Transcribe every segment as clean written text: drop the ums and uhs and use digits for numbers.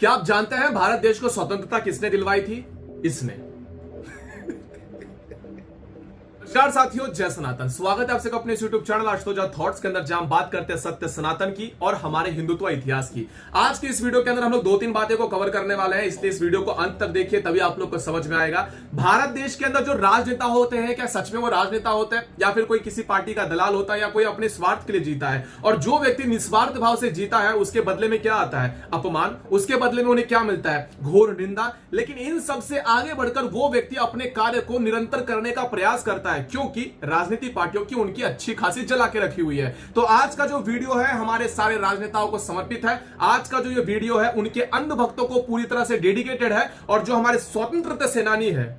क्या आप जानते हैं भारत देश को स्वतंत्रता किसने दिलवाई थी? इसने। नमस्कार साथियों, जय सनातन। स्वागत है आप सबका अपने यूट्यूब चैनल आशुतोष थॉट्स के अंदर, जहां हम बात करते हैं सत्य सनातन की और हमारे हिंदुत्व इतिहास की। आज की इस वीडियो के अंदर हम लोग 2-3 बातें को कवर करने वाले हैं, इसलिए इस वीडियो को अंत तक देखिए, तभी आप लोग को समझ में आएगा। भारत देश के अंदर जो राजनेता होते हैं, क्या सच में वो राजनेता होते हैं या फिर कोई किसी पार्टी का दलाल होता है या कोई अपने स्वार्थ के लिए जीता है? और जो व्यक्ति निस्वार्थ भाव से जीता है उसके बदले में क्या आता है? अपमान। उसके बदले में उन्हें क्या मिलता है? घोर निंदा। लेकिन इन सबसे आगे बढ़कर वो व्यक्ति अपने कार्य को निरंतर करने का प्रयास करता है, क्योंकि राजनीतिक पार्टियों की उनकी अच्छी खासी जला के रखी हुई है। तो आज का जो वीडियो है हमारे सारे राजनेताओं को समर्पित है। आज का जो ये वीडियो है उनके अंध भक्तों को पूरी तरह से डेडिकेटेड है। और जो हमारे स्वतंत्रता सेनानी है,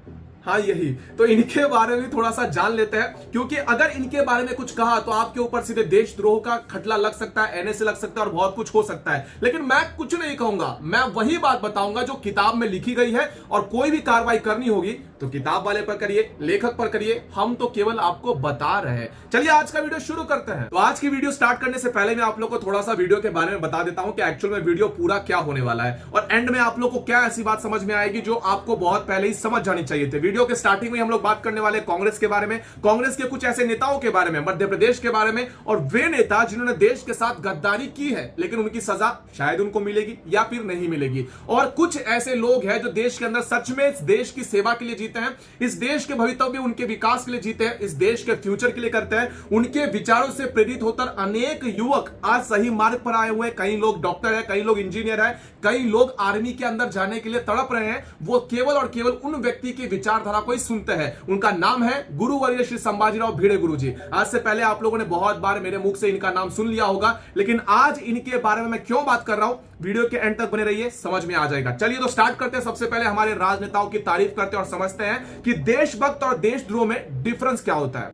हाँ यही, तो इनके बारे में थोड़ा सा जान लेते हैं, क्योंकि अगर इनके बारे में कुछ कहा तो आपके ऊपर सीधे देशद्रोह का खटला लग सकता है, एनएसए लग सकता है और बहुत कुछ हो सकता है। लेकिन मैं कुछ नहीं कहूंगा, मैं वही बात बताऊंगा जो किताब में लिखी गई है। और कोई भी कार्रवाई करनी होगी तो किताब वाले पर करिए, लेखक पर करिए, हम तो केवल आपको बता रहे हैं। चलिए आज का वीडियो शुरू करते हैं। तो आज की वीडियो स्टार्ट करने से पहले मैं आप लोग को थोड़ा सा वीडियो के बारे में बता देता हूं कि एक्चुअल में वीडियो पूरा क्या होने वाला है, और एंड में आप लोग को क्या ऐसी बात समझ में आएगी जो आपको बहुत पहले ही समझ जानी चाहिए थी। वीडियो के स्टार्टिंग में हम लोग बात करने वाले कांग्रेस के बारे में, कांग्रेस के कुछ ऐसे नेताओं के बारे में, मध्य प्रदेश के बारे में, और वे नेता जिन्होंने देश के साथ गद्दारी की है लेकिन उनकी सजा शायद उनको मिलेगी या फिर नहीं मिलेगी। और कुछ ऐसे लोग हैं जो देश के अंदर सच में इस देश की सेवा के लिए जीते हैं, इस देश के भवितव्य, उनके विकास के लिए जीते हैं, इस देश के फ्यूचर के लिए करते हैं। उनके विचारों से प्रेरित होकर अनेक युवक आज सही मार्ग पर आए हुए हैं। कई लोग डॉक्टर है, कई लोग इंजीनियर है, कई लोग आर्मी के अंदर जाने के लिए तड़प रहे हैं। वो केवल और केवल उन व्यक्ति की विचारधारा को ही सुनते हैं। उनका नाम है गुरुवर्य श्री संभाजीराव भिड़े गुरुजी। आज से पहले आप लोगों ने बहुत बार मेरे मुख से इनका नाम सुन लिया होगा, लेकिन आज इनके बारे में मैं क्यों बात कर रहा हूं, वीडियो के एंड तक बने रहिए, समझ में आ जाएगा। चलिए तो स्टार्ट करते हैं। सबसे पहले हमारे राजनेताओं की तारीफ करते हैं और समझते हैं कि देशभक्त और देशद्रोह में डिफरेंस क्या होता है।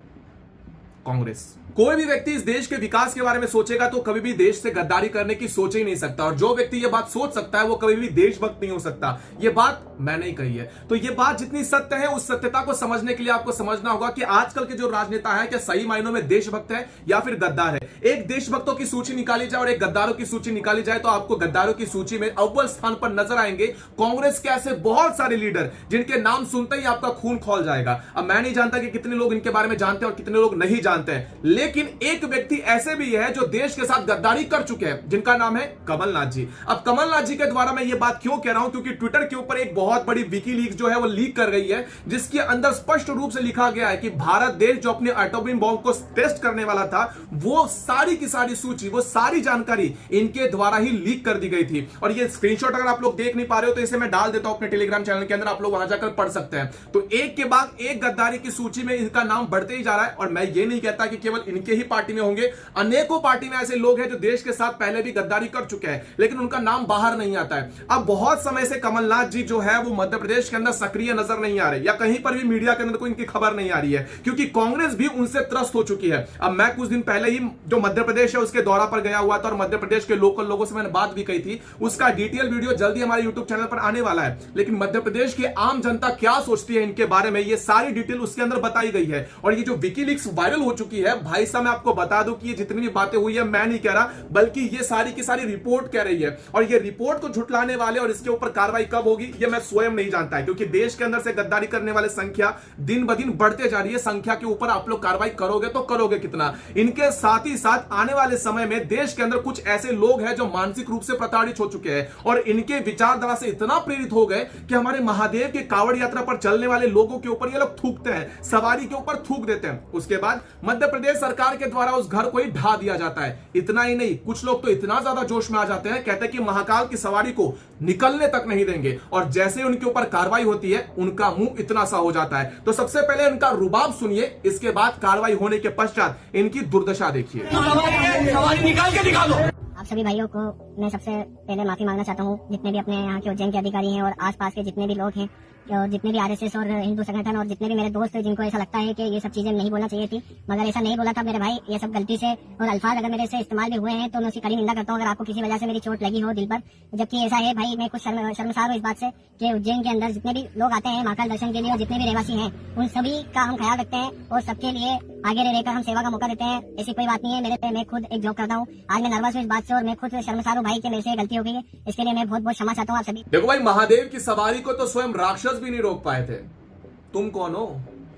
कांग्रेस। कोई भी व्यक्ति इस देश के विकास के बारे में सोचेगा तो कभी भी देश से गद्दारी करने की सोच ही नहीं सकता। और जो व्यक्ति ये बात सोच सकता है वो कभी भी देशभक्त नहीं हो सकता। ये बात मैंने ही कही है। तो ये बात जितनी सत्य है, उस सत्यता को समझने के लिए आपको समझना होगा कि आजकल के जो राजनेता है क्या सही मायनों में देशभक्त है या फिर गद्दार है। एक देशभक्तों की सूची निकाली जाए और एक गद्दारों की सूची निकाली जाए तो आपको गद्दारों की सूची में अव्वल स्थान पर नजर आएंगे कांग्रेस के ऐसे बहुत सारे लीडर जिनके नाम सुनते ही आपका खून खौल जाएगा। अब मैं नहीं जानता कि कितने लोग इनके बारे में जानते हैं और कितने लोग नहीं जानते हैं, लेकिन एक व्यक्ति ऐसे भी है जो देश के साथ गद्दारी कर चुके हैं, जिनका नाम है कमलनाथ जी। अब कमलनाथ जी के द्वारा मैं ये बात क्यों कह रहा हूं, क्योंकि ट्विटर के ऊपर एक बहुत बड़ी विकीलीक्स जो है वो लीक कर गई है, जिसके अंदर स्पष्ट रूप से लिखा गया है कि भारत देश जो अपने एटॉमिक बॉम्ब को टेस्ट करने वाला था, वो सारी की सारी सूची, वो सारी जानकारी इनके द्वारा ही लीक कर दी गई थी। और ये स्क्रीनशॉट अगर आप लोग देख नहीं पा रहे हो तो इसे मैं डाल देता हूं अपने टेलीग्राम चैनल के अंदर, आप लोग वहां जाकर पढ़ सकते हैं। तो एक के बाद एक गद्दारी की सूची में इनका नाम बढ़ते ही जा रहा है। और मैं ये नहीं कहता कि केवल इनके ही पार्टी में होंगे, अनेकों पार्टी में ऐसे लोग हैं जो देश के साथ पहले भी गद्दारी कर चुके हैं, लेकिन उनका नाम बाहर नहीं आता है। अब बहुत समय से कमलनाथ जी जो है वो मध्य प्रदेश के अंदर सक्रिय नजर नहीं आ रहे, या कहीं पर भी मीडिया के अंदर कोई इनकी खबर नहीं आ रही है, क्योंकि कांग्रेस भी उनसे त्रस्त हो चुकी है। अब मैं कुछ दिन पहले ही जो मध्य प्रदेश है उसके दौरा पर गया हुआ था और मध्य प्रदेश के लोकल लोगों से मैंने बात भी कही थी। उसका डिटेल वीडियो जल्दी हमारे यूट्यूब चैनल पर आने वाला है। लेकिन मध्य प्रदेश की आम जनता क्या सोचती है इनके बारे में, ये सारी डिटेल उसके अंदर बताई गई है। और ये जो विकीलीक्स वायरल हो चुकी है, भाई साहब मैं आपको बता दूं कि ये जितनी भी बातें हुई है मैं नहीं कह रहा, बल्कि ये सारी की सारी रिपोर्ट कह रही है। और ये रिपोर्ट को झुटलाने वाले और इसके ऊपर कार्रवाई कब होगी ये मैं स्वयं नहीं जानता है, क्योंकि देश के अंदर से गद्दारी करने वाले संख्या दिन ब दिन बढ़ते जा रही है। संख्या के ऊपर आप लोग कार्रवाई करोगे तो करोगे कितना। इनके साथ ही साथ आने वाले समय में देश के अंदर कुछ ऐसे लोग हैं जो मानसिक रूप से प्रताड़ित हो चुके हैं और इनके विचारधारा से इतना प्रेरित हो गए कि हमारे महादेव के कावड़ यात्रा पर चलने वाले लोगों के ऊपर ये लोग थूकते हैं, सवारी के ऊपर थूक देते हैं। उसके बाद मध्य प्रदेश सरकार के द्वारा उस घर को ही ढा दिया जाता है। इतना ही नहीं, कुछ लोग तो इतना ज्यादा जोश में आ जाते हैं, कहते हैं कि महाकाल की सवारी को निकलने तक नहीं देंगे। और जैसे ही उनके ऊपर कार्रवाई होती है उनका मुंह इतना सा हो जाता है। तो सबसे पहले इनका रुबाब सुनिए, इसके बाद कार्रवाई होने के पश्चात इनकी दुर्दशा देखिए। सवारी निकाल के दिखा दो। आप सभी भाइयों को मैं सबसे पहले माफी मांगना चाहता हूँ, जितने भी अपने यहाँ के उज्जैन के अधिकारी हैं और आसपास के जितने भी लोग हैं, और जितने भी आरएसएस और हिंदू संगठन और जितने भी मेरे दोस्त हैं जिनको ऐसा लगता है कि ये सब चीजें नहीं बोलना चाहिए थी, मगर ऐसा नहीं बोला था मेरे भाई। ये सब गलती से और अल्फाज अगर मेरे से इस्तेमाल भी हुए हैं तो मैं उसकी कड़ी निंदा करता हूँ। अगर आपको किसी वजह से मेरी चोट लगी हो दिल पर, जबकि ऐसा है भाई, मैं कुछ शर्मसार हूँ इस बात से कि उज्जैन के अंदर जितने भी लोग आते हैं महाकाल दर्शन के लिए और जितने भी रहवासी हैं उन सभी का हम ख्याल रखते हैं और सबके लिए आगे रहकर हम सेवा का मौका देते हैं। ऐसी कोई बात नहीं है। मैं खुद एक जॉब करता हूँ। आज मैं नर्वस हूँ इस बात से से, और मैं खुद शर्मसार हूँ भाई कि मेरे से गलती हो गई है। इसके लिए मैं बहुत बहुत क्षमा चाहता हूँ आप सभी। देखो भाई, महादेव की सवारी को तो स्वयं राक्षस भी नहीं रोक पाए थे। तुम कौन हो?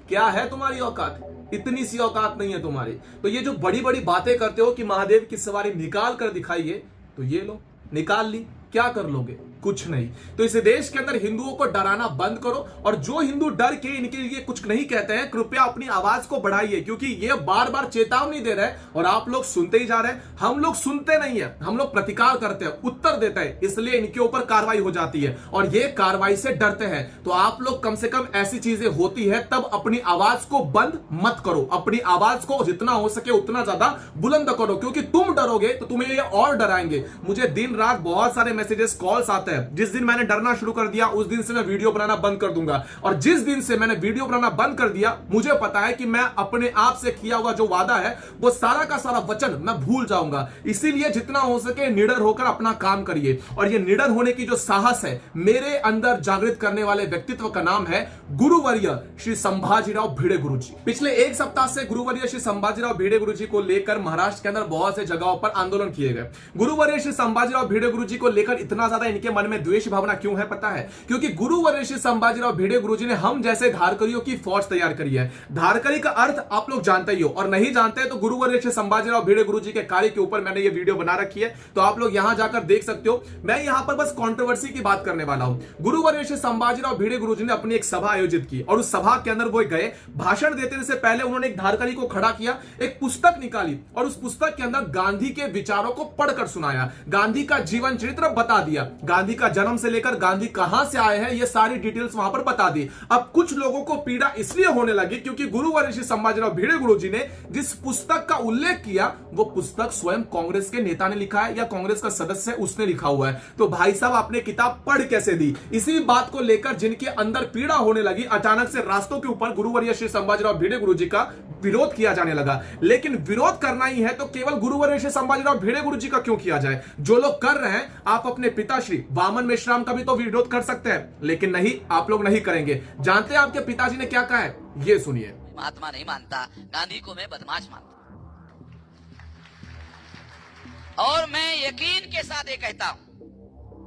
क्या है तुम्हारी औकात? इतनी सी औकात नहीं है तुम्हारी। तो ये जो बड़ी बड़ी बातें करते हो कि महादेव की सवारी निकाल कर दिखाइए, तो ये लो, निकाल ली, क्या कर लोगे? कुछ नहीं। तो इस देश के अंदर हिंदुओं को डराना बंद करो, और जो हिंदू डर के इनके लिए कुछ नहीं कहते हैं, कृपया अपनी आवाज को बढ़ाइए, क्योंकि ये बार बार चेतावनी दे रहे हैं और आप लोग सुनते ही जा रहे हैं। हम लोग सुनते नहीं है, हम लोग प्रतिकार करते हैं, उत्तर देते हैं, इसलिए इनके ऊपर कार्रवाई हो जाती है और ये कार्रवाई से डरते हैं। तो आप लोग कम से कम ऐसी चीजें होती है तब अपनी आवाज को बंद मत करो, अपनी आवाज को जितना हो सके उतना ज्यादा बुलंद करो, क्योंकि तुम डरोगे तो तुम्हें ये और डराएंगे। मुझे दिन रात बहुत सारे मैसेजेस, कॉल्स आते हैं। जिस दिन मैंने डरना शुरू कर दिया उस दिन से मैं वीडियो बनाना बंद कर दूंगा, और जिस दिन से मैंने वीडियो बनाना बंद कर दिया, मुझे पता है कि मैं अपने आप से किया हुआ जो वादा है वो सारा का सारा वचन मैं भूल जाऊंगा। इसीलिए जितना हो सके निडर होकर अपना काम करिए, और ये निडर होने की जो साहस है मेरे अंदर जागृत करने वाले व्यक्तित्व का नाम है गुरुवर्य श्री संभाजीराव भिड़े गुरुजी। पिछले एक सप्ताह से गुरुवर्य श्री संभाजीराव भिड़े गुरुजी को लेकर महाराष्ट्र के अंदर बहुत से जगहों पर आंदोलन किए गए। गुरुवर्य श्री संभाजीराव भिड़े गुरुजी को लेकर इतना ज्यादा इनके मन में द्वेष भावना क्यों है पता है? क्योंकि गुरुवर्य श्री संभाजीराव भिड़े गुरुजी ने हम जैसे धारकरियों की फौज तैयार करी है। धारकरी का अर्थ आप लोग जानते ही हो, और नहीं जानते हैं तो गुरुवर्य श्री संभाजीराव भिड़े गुरुजी के कार्य के ऊपर मैंने ये वीडियो बना रखी है, तो आप लोग यहां जाकर देख सकते हो। मैं यहां पर बस कंट्रोवर्सी की बात करने वाला हूं। गुरुवर्य श्री संभाजीराव भिड़े गुरुजी ने अपनी एक सभा आयोजित की, और उस सभा के अंदर वो गए, भाषण देते से पहले उन्होंने एक धारकरी को खड़ा किया, एक पुस्तक निकाली और उस पुस्तक के अंदर गांधी के विचारों को पढ़कर सुनाया, गांधी का जीवन चरित्र बता दिया, गांधी का जन्म से लेकर गांधी कहां से आए हैं ये सारी डिटेल्स वहां पर बता दी। अब कुछ लोगों को पीड़ा इसलिए होने लगी क्योंकि गुरुवर्य श्री संभाजीराव भिड़े गुरुजी ने जिस पुस्तक का उल्लेख किया वो पुस्तक स्वयं कांग्रेस के नेता ने लिखा है या कांग्रेस का सदस्य है उसने लिखा हुआ है। तो भाई साहब आपने किताब पढ़ कैसे दी? इसी बात को लेकर जिनके अंदर पीड़ा होने लगी, अचानक से रास्तों के ऊपर गुरुवर्य श्री संभाजीराव भिड़े गुरुजी का विरोध किया जाने लगा। लेकिन विरोध करना ही है तो केवल गुरुवर्य श्री संभाजीराव भिड़े गुरुजी का क्यों किया जाए? जो लोग कर रहे हैं, आप अपने पिताश्री वामन मेश्राम का भी तो विरोध कर सकते हैं, लेकिन नहीं, आप लोग नहीं करेंगे। जानते हैं आपके पिताजी ने क्या कहा है? ये सुनिए। महात्मा नहीं मानता, गांधी को मैं बदमाश मानता, और मैं यकीन के साथ ये कहता हूं,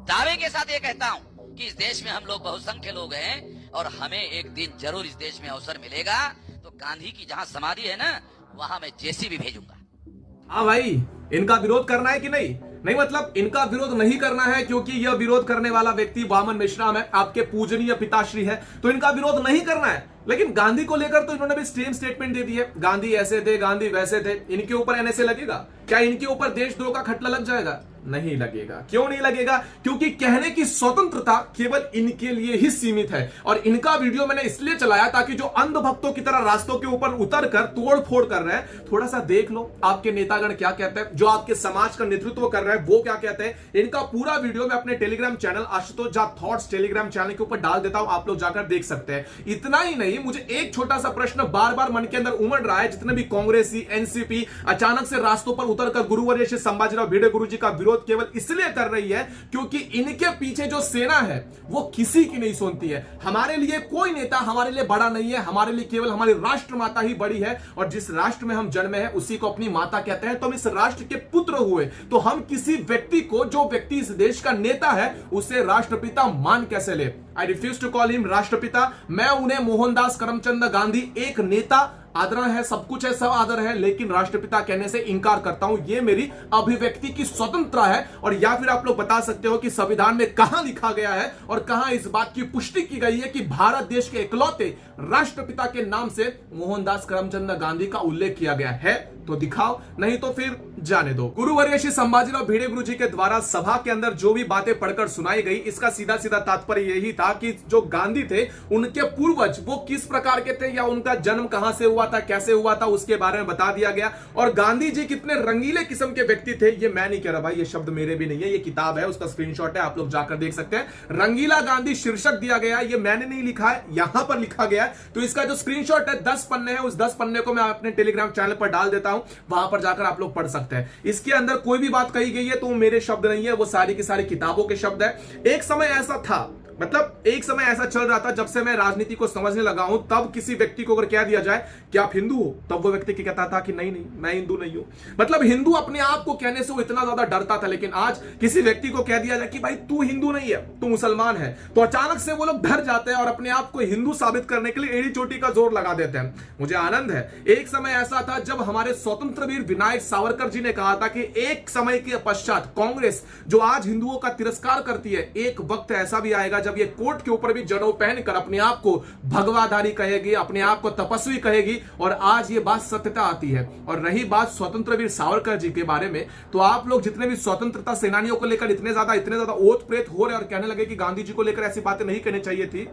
दावे के साथ ये कहता हूं कि इस देश में हम लोग बहुसंख्य लोग हैं और हमें एक दिन जरूर इस देश में अवसर मिलेगा तो गांधी की जहां समाधि है ना, वहां मैं जेसीबी भेजूंगा। हाँ भाई, इनका विरोध करना है कि नहीं? नहीं मतलब इनका विरोध नहीं करना है क्योंकि यह विरोध करने वाला व्यक्ति वामन मेश्राम है, आपके पूजनीय पिताश्री है, तो इनका विरोध नहीं करना है। लेकिन गांधी को लेकर तो इन्होंने भी सेम स्टेटमेंट दे दी है, गांधी ऐसे थे, गांधी वैसे थे। इनके ऊपर एनएसए लगेगा क्या? इनके ऊपर देशद्रोह का खटला लग जाएगा? नहीं लगेगा। क्यों नहीं लगेगा? क्योंकि कहने की स्वतंत्रता केवल इनके लिए ही सीमित है, और इनका वीडियो मैंने इसलिए चलाया ताकि जो अंधभक्तों की तरह रास्तों के ऊपर उतरकर तोड़ फोड़ कर रहे हैं, थोड़ा सा देख लो आपके नेतागण क्या कहते हैं, जो आपके समाज का नेतृत्व कर रहे हैं वो क्या कहते हैं। इनका पूरा वीडियो मैं अपने Telegram channel Ashutosh Jha thoughts Telegram channel के ऊपर डाल देता हूं, आप लोग जाकर देख सकते हैं। इतना ही नहीं, मुझे एक छोटा सा प्रश्न बार बार मन के अंदर उमड़ रहा है, जितने भी कांग्रेसी, एनसीपी अचानक से रास्तों पर उतरकर गुरुवर्य श्री संभाजीराव भिड़े गुरुजी का विरोध केवल इसलिए कर रही है क्योंकि इनके पीछे जो सेना है वो किसी की नहीं सुनती है। हमारे लिए कोई नेता हमारे लिए बड़ा नहीं है, हमारे लिए केवल हमारी राष्ट्र माता ही बड़ी है, और जिस राष्ट्र में हम जन्मे हैं उसी को अपनी माता कहते हैं। तो हम इस राष्ट्र के पुत्र हुए, तो हम किसी व्यक्ति को, जो व्यक्ति इस देश का नेता है, उसे राष्ट्रपिता मान कैसे ले? I refuse to call him राष्ट्रपिता। मैं उन्हें मोहनदास करमचंद गांधी, एक नेता, आदर है, सब कुछ है, सब आदर है, लेकिन राष्ट्रपिता कहने से इनकार करता हूं। यह मेरी अभिव्यक्ति की स्वतंत्रता है। और या फिर आप लोग बता सकते हो कि संविधान में कहां लिखा गया है और कहां इस बात की पुष्टि की गई है कि भारत देश के इकलौते राष्ट्रपिता के नाम से मोहनदास करमचंद गांधी का उल्लेख किया गया है? तो दिखाओ, नहीं तो फिर जाने दो। गुरुवर्य श्री संभाजीराव भिड़े गुरुजी के द्वारा सभा के अंदर जो भी बातें पढ़कर सुनाई गई, इसका सीधा सीधा तात्पर्य यही था कि जो गांधी थे उनके पूर्वज वो किस प्रकार के थे, या उनका जन्म कहां से हुआ था, कैसे हुआ था, उसके बारे में बता दिया गया। और गांधी जी कितने रंगीले किस्म के व्यक्ति थे, ये मैं नहीं कह रहा भाई, ये शब्द मेरे भी नहीं है, ये किताब है, उसका स्क्रीनशॉट है, आप लोग जाकर देख सकते हैं। रंगीला गांधी शीर्षक दिया गया, ये मैंने नहीं लिखा है, यहां पर लिखा गया है। तो इसका जो स्क्रीनशॉट है 10 पन्ने है, उस 10 पन्ने को मैं अपने टेलीग्राम चैनल पर डाल देता हूं, वहां पर जाकर आप लोग पढ़ सकते हैं। इसके अंदर कोई भी बात कही गई है तो मेरे शब्द नहीं है, वो सारी की सारी किताबों के शब्द है। एक समय ऐसा था मतलब एक समय ऐसा चल रहा था, जब से मैं राजनीति को समझने लगा हूं, तब किसी व्यक्ति को अगर कह दिया जाए कि आप हिंदू हो, तब वो व्यक्ति कहता था कि नहीं नहीं मैं हिंदू नहीं हूं। मतलब हिंदू अपने आप को कहने से वो इतना ज्यादा डरता था। लेकिन आज किसी व्यक्ति को कह दिया जाए कि भाई तू हिंदू नहीं है, तू मुसलमान है, तो अचानक से वो लोग डर जाते हैं और अपने आप को हिंदू साबित करने के लिए एड़ी चोटी का जोर लगा देते हैं। मुझे आनंद है, एक समय ऐसा था जब हमारे स्वतंत्र वीर विनायक सावरकर जी ने कहा था कि एक समय के पश्चात कांग्रेस जो आज हिंदुओं का तिरस्कार करती है, एक वक्त ऐसा भी आएगा जब ये कोर्ट के ऊपर भी जनेऊ पहनकर अपने आप को भगवाधारी कहेगी, अपने आप को तपस्वी कहेगी। और आज ये बात सत्यता आती है। और रही बात स्वतंत्र वीर सावरकर जी के बारे में, तो आप लोग जितने भी स्वतंत्रता सेनानियों को लेकर इतने ज्यादा ओत प्रेत हो रहे और कहने लगे कि गांधी जी को लेकर ऐसी बातें नहीं कहनी चाहिए थी,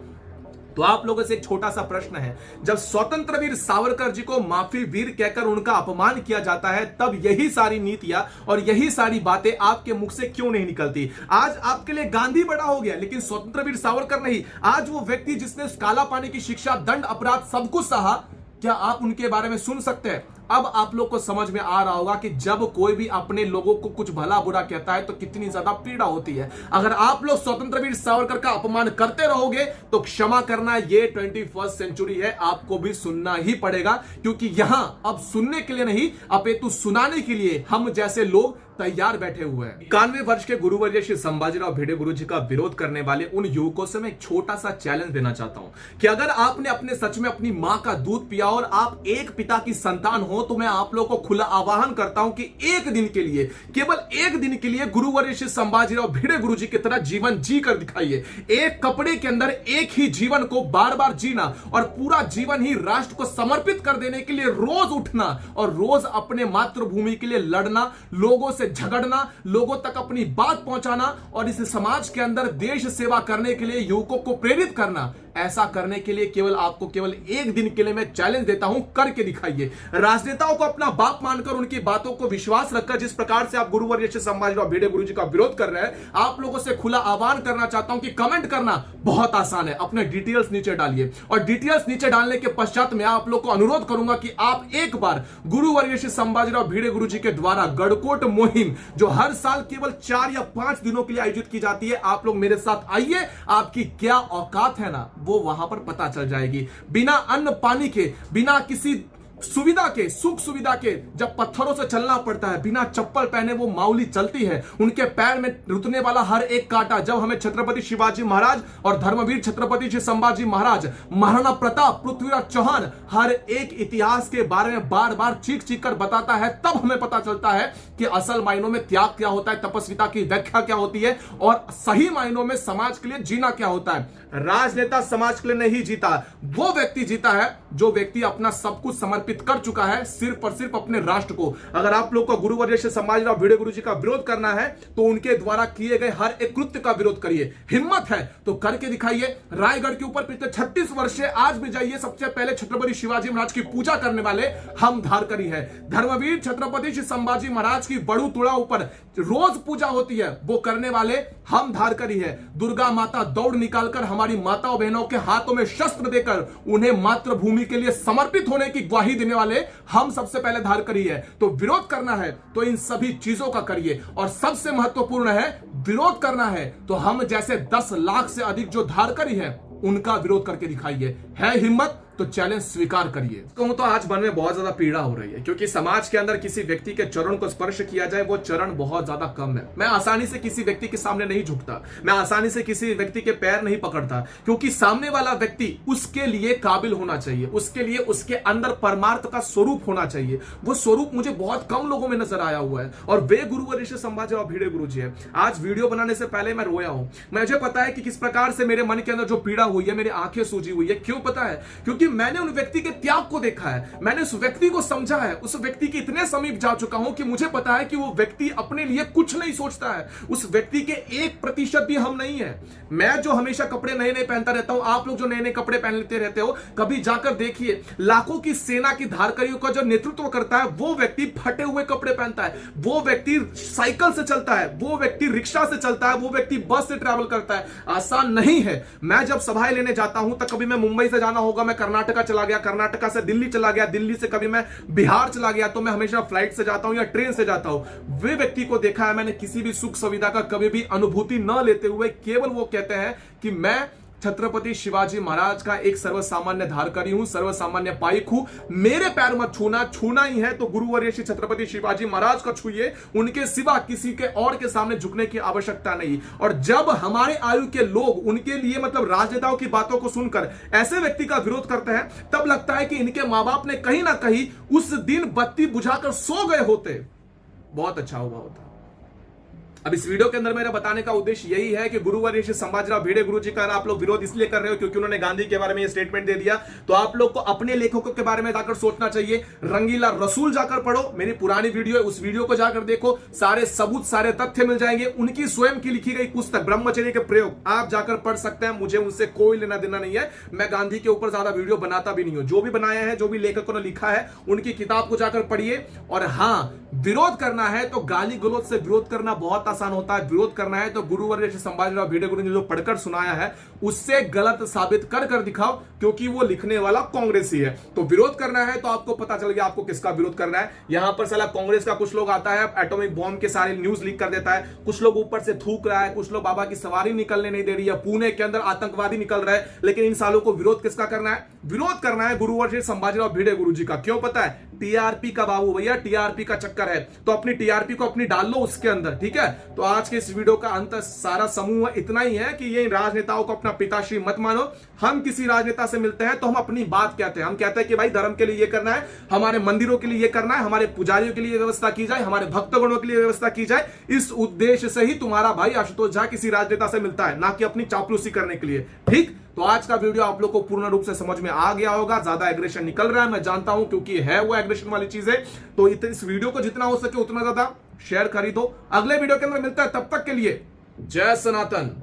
तो आप लोगों से एक छोटा सा प्रश्न है, जब स्वतंत्र वीर सावरकर जी को माफी वीर कहकर उनका अपमान किया जाता है, तब यही सारी नीतियां और यही सारी बातें आपके मुख से क्यों नहीं निकलती? आज आपके लिए गांधी बड़ा हो गया, लेकिन स्वतंत्र वीर सावरकर नहीं। आज वो व्यक्ति जिसने काला पानी की शिक्षा, दंड, अपराध सब कुछ सहा, क्या आप उनके बारे में सुन सकते हैं? अब आप लोग को समझ में आ रहा होगा कि जब कोई भी अपने लोगों को कुछ भला बुरा कहता है तो कितनी ज्यादा पीड़ा होती है। अगर आप लोग स्वतंत्र वीर सावरकर का अपमान करते रहोगे तो क्षमा करना, ये 21st सेंचुरी है, आपको भी सुनना ही पड़ेगा। क्योंकि यहां अब सुनने के लिए नहीं, अपितु सुनाने के लिए हम जैसे लोग तैयार बैठे हुए हैं। 91 वर्ष के गुरुवर्य श्री संभाजीराव भिड़े गुरु जी का विरोध करने वाले उन युवकों से मैं एक छोटा सा चैलेंज देना चाहता हूं कि अगर आपने अपने सच में अपनी मां का दूध पिया और आप एक पिता की संतान हो, तो मैं आप लोगों को खुला आह्वान करता हूं कि एक दिन के लिए, केवल एक दिन के लिए गुरुवर्य श्री संभाजीराव भिड़े गुरु जी की तरह जीवन जी कर दिखाइए। एक कपड़े के अंदर एक ही जीवन को बार बार जीना और पूरा जीवन ही राष्ट्र को समर्पित कर देने के लिए रोज उठना और रोज अपने मातृभूमि के लिए लड़ना, लोगों से झगड़ना, लोगों तक अपनी बात पहुंचाना और इस समाज के अंदर देश सेवा करने के लिए युवकों को प्रेरित करना। ऐसा करने के लिए आपको केवल एक दिन के लिए मैं चैलेंज देता हूं, करके दिखाइए। राजनेताओं को अपना बाप मानकर उनकी बातों को विश्वास रखकर जिस प्रकार से आप गुरुवर्य श्री संभाजीराव भिड़े गुरु जी का विरोध कर रहे हैं, आप लोगों से खुला आह्वान करना चाहता हूं कि कमेंट करना बहुत आसान है, अपने डिटेल्स नीचे डालिए और डिटेल्स नीचे डालने के पश्चात मैं आप लोग को अनुरोध करूंगा कि आप एक बार गुरुवर्य श्री संभाजीराव भिड़े गुरु जी के द्वारा गढ़कोट मुहिम, जो हर साल केवल 4 या 5 दिनों के लिए आयोजित की जाती है, आप लोग मेरे साथ आइए। आपकी क्या औकात है ना, वो वहां पर पता चल जाएगी। बिना अन्न पानी के, बिना किसी सुविधा के, सुख सुविधा के, जब पत्थरों से चलना पड़ता है, बिना चप्पल पहने वो माउली चलती है, उनके पैर में रुतने वाला हर एक कांटा, जब हमें छत्रपति शिवाजी महाराज और धर्मवीर छत्रपति श्री संभाजी महाराज, महाराणा प्रताप, पृथ्वीराज चौहान हर एक इतिहास के बारे में बार बार चीख चीख कर बताता है, तब हमें पता चलता है कि असल मायनों में त्याग क्या होता है, तपस्विता की व्याख्या क्या होती है और सही मायनों में समाज के लिए जीना क्या होता है। राजनेता समाज के लिए नहीं जीता, वो व्यक्ति जीता है जो व्यक्ति अपना सब कुछ समर्पित कर चुका है सिर्फ और सिर्फ अपने राष्ट्र को। अगर आप लोग को गुरुवर्य श्री संभाजीराव भिड़े गुरु जी का विरोध करना है तो उनके द्वारा किए गए हर एक कृत्य का विरोध करिए। हिम्मत है तो करके दिखाइए। रायगढ़ के ऊपर पिछले 36 वर्ष से आज भी जाइए, सबसे पहले छत्रपति शिवाजी महाराज की पूजा करने वाले हम धारकरी है। धर्मवीर छत्रपति श्री संभाजी महाराज की बड़ू तुड़ा ऊपर रोज पूजा होती है, वो करने वाले हम धारकरी है। दुर्गा माता दौड़ निकालकर हमारी माताओं बहनों के हाथों में शस्त्र देकर उन्हें मातृभूमि के लिए समर्पित होने की ग्वाही देने वाले हम सबसे पहले धारकरी है। तो विरोध करना है तो इन सभी चीजों का करिए और सबसे महत्वपूर्ण है, विरोध करना है तो हम जैसे 10 लाख से अधिक जो धारकरी है उनका विरोध करके दिखाइए। है हिम्मत तो चैलेंज स्वीकार करिए। कहूं तो आज मन में बहुत ज्यादा पीड़ा हो रही है क्योंकि समाज के अंदर किसी व्यक्ति के चरण को स्पर्श किया जाए, वो चरण बहुत ज्यादा कम है। मैं आसानी से किसी व्यक्ति के सामने नहीं झुकता, मैं आसानी से किसी व्यक्ति के पैर नहीं पकड़ता, क्योंकि सामने वाला व्यक्ति उसके लिए काबिल होना चाहिए, उसके लिए उसके अंदर परमार्थ का स्वरूप होना चाहिए। वो स्वरूप मुझे बहुत कम लोगों में नजर आया हुआ है और वे गुरुवर्य श्री संभाजीराव भिड़े गुरु जी है। आज वीडियो बनाने से पहले मैं रोया हूं। मुझे पता है कि किस प्रकार से मेरे मन के अंदर जो पीड़ा हुई है, मेरी आंखें सूजी हुई है। क्यों पता है? क्योंकि मैंने उन व्यक्ति के त्याग को देखा है, मैंने उस व्यक्ति को समझा है, उस व्यक्ति के इतने समीप जा चुका हूं कि मुझे पता है कि वो व्यक्ति अपने लिए कुछ नहीं सोचता है। उस व्यक्ति के 1% भी हम नहीं है। मैं जो हमेशा कपड़े नए नए पहनता रहता हूं, आप लोग जो नए नए कपड़े पहन लेते रहते हो, कभी जाकर देखिए लाखों की सेना की धारकरियों का जो नेतृत्व करता है वो व्यक्ति फटे हुए कपड़े पहनता है, वो व्यक्ति साइकिल से चलता है, वो व्यक्ति रिक्शा से चलता है, वो व्यक्ति बस से ट्रैवल करता है। आसान नहीं है। मैं जब सभाएं लेने जाता हूं तब कभी मैं मुंबई से जाना होगा, मैं कर्नाटक कर्नाटका चला गया, कर्नाटका से दिल्ली चला गया, दिल्ली से कभी मैं बिहार चला गया, तो मैं हमेशा फ्लाइट से जाता हूं या ट्रेन से जाता हूं। वे व्यक्ति को देखा है मैंने किसी भी सुख सुविधा का कभी भी अनुभूति न लेते हुए, केवल वो कहते हैं कि मैं छत्रपति शिवाजी महाराज का एक सर्वसामान्य धारकरी हूं, सर्वसामान्य पाइक हूं, मेरे पैर मत छूना, छूना ही है तो गुरुवर्य श्री छत्रपति शिवाजी महाराज का छूइए, उनके सिवा किसी के और के सामने झुकने की आवश्यकता नहीं। और जब हमारे आयु के लोग उनके लिए मतलब राजनेताओं की बातों को सुनकर ऐसे व्यक्ति का विरोध करते हैं, तब लगता है कि इनके मां बाप ने कहीं ना कहीं उस दिन बत्ती बुझाकर सो गए होते, बहुत अच्छा हुआ होता। अब इस वीडियो के अंदर मेरा बताने का उद्देश्य यही है कि गुरुवर्य श्री संभाजीराव भिड़े गुरु जी का आप लोग विरोध इसलिए कर रहे हो क्योंकि उन्होंने गांधी के बारे में ये स्टेटमेंट दे दिया, तो आप लोग को अपने लेखकों के बारे में जाकर सोचना चाहिए। रंगीला रसूल जाकर पढ़ो, मेरी पुरानी वीडियो है, उस वीडियो को जाकर देखो, सारे सबूत सारे तथ्य मिल जाएंगे। उनकी स्वयं की लिखी गई पुस्तक ब्रह्मचर्य के प्रयोग आप जाकर पढ़ सकते हैं, मुझे उनसे कोई लेना देना नहीं है। मैं गांधी के ऊपर ज्यादा वीडियो बनाता भी नहीं हूं। जो भी बनाया है, जो भी लेखकों ने लिखा है, उनकी किताब को जाकर पढ़िए। और हाँ, विरोध करना है तो गाली गलौज से विरोध करना बहुत आसान होता है। विरोध करना है तो गुरुवर्य श्री संभाजीराव भिड़े गुरु ने जो पढ़कर सुनाया है उससे गलत साबित कर कर दिखाओ, क्योंकि वो लिखने वाला कांग्रेसी है। तो विरोध करना है तो आपको पता चल गया आपको किसका विरोध करना है। यहां पर साला कांग्रेस का कुछ लोग आता है, एटॉमिक बॉम्ब के सारे न्यूज लीक कर देता है, कुछ लोग ऊपर से थूक रहा है, कुछ लोग बाबा की सवारी निकलने नहीं दे रही है, पुणे के अंदर आतंकवादी निकल रहा है, लेकिन इन सालों को विरोध किसका करना है? विरोध करना है गुरुवर्य श्री संभाजीराव भिड़े गुरु जी का। क्यों पता है? टीआरपी का बाबू भैया, टीआरपी का चक्कर है, तो अपनी टीआरपी को अपनी डाल लो उसके अंदर, ठीक है। तो आज के इस वीडियो का अंत सारा समूह इतना ही है कि ये राजनेताओं को अपना पिताश्री मत मानो। हम किसी राजनेता से मिलते हैं तो हम अपनी बात कहते हैं, हम कहते हैं कि भाई धर्म के लिए ये करना है, हमारे मंदिरों के लिए ये करना है, हमारे पुजारियों के लिए व्यवस्था की जाए, हमारे भक्तगणों के लिए व्यवस्था की जाए। इस उद्देश्य से ही तुम्हारा भाई आशुतोष झा किसी राजनेता से मिलता है, ना कि अपनी चापलूसी करने के लिए, ठीक। तो आज का वीडियो आप लोग को पूर्ण रूप से समझ में आ गया होगा। ज्यादा एग्रेशन निकल रहा है, मैं जानता हूं, क्योंकि है वो एग्रेशन वाली चीज है। तो इस वीडियो को जितना हो सके उतना ज्यादा शेयर खरीदो। अगले वीडियो के अंदर मिलता है, तब तक के लिए जय सनातन।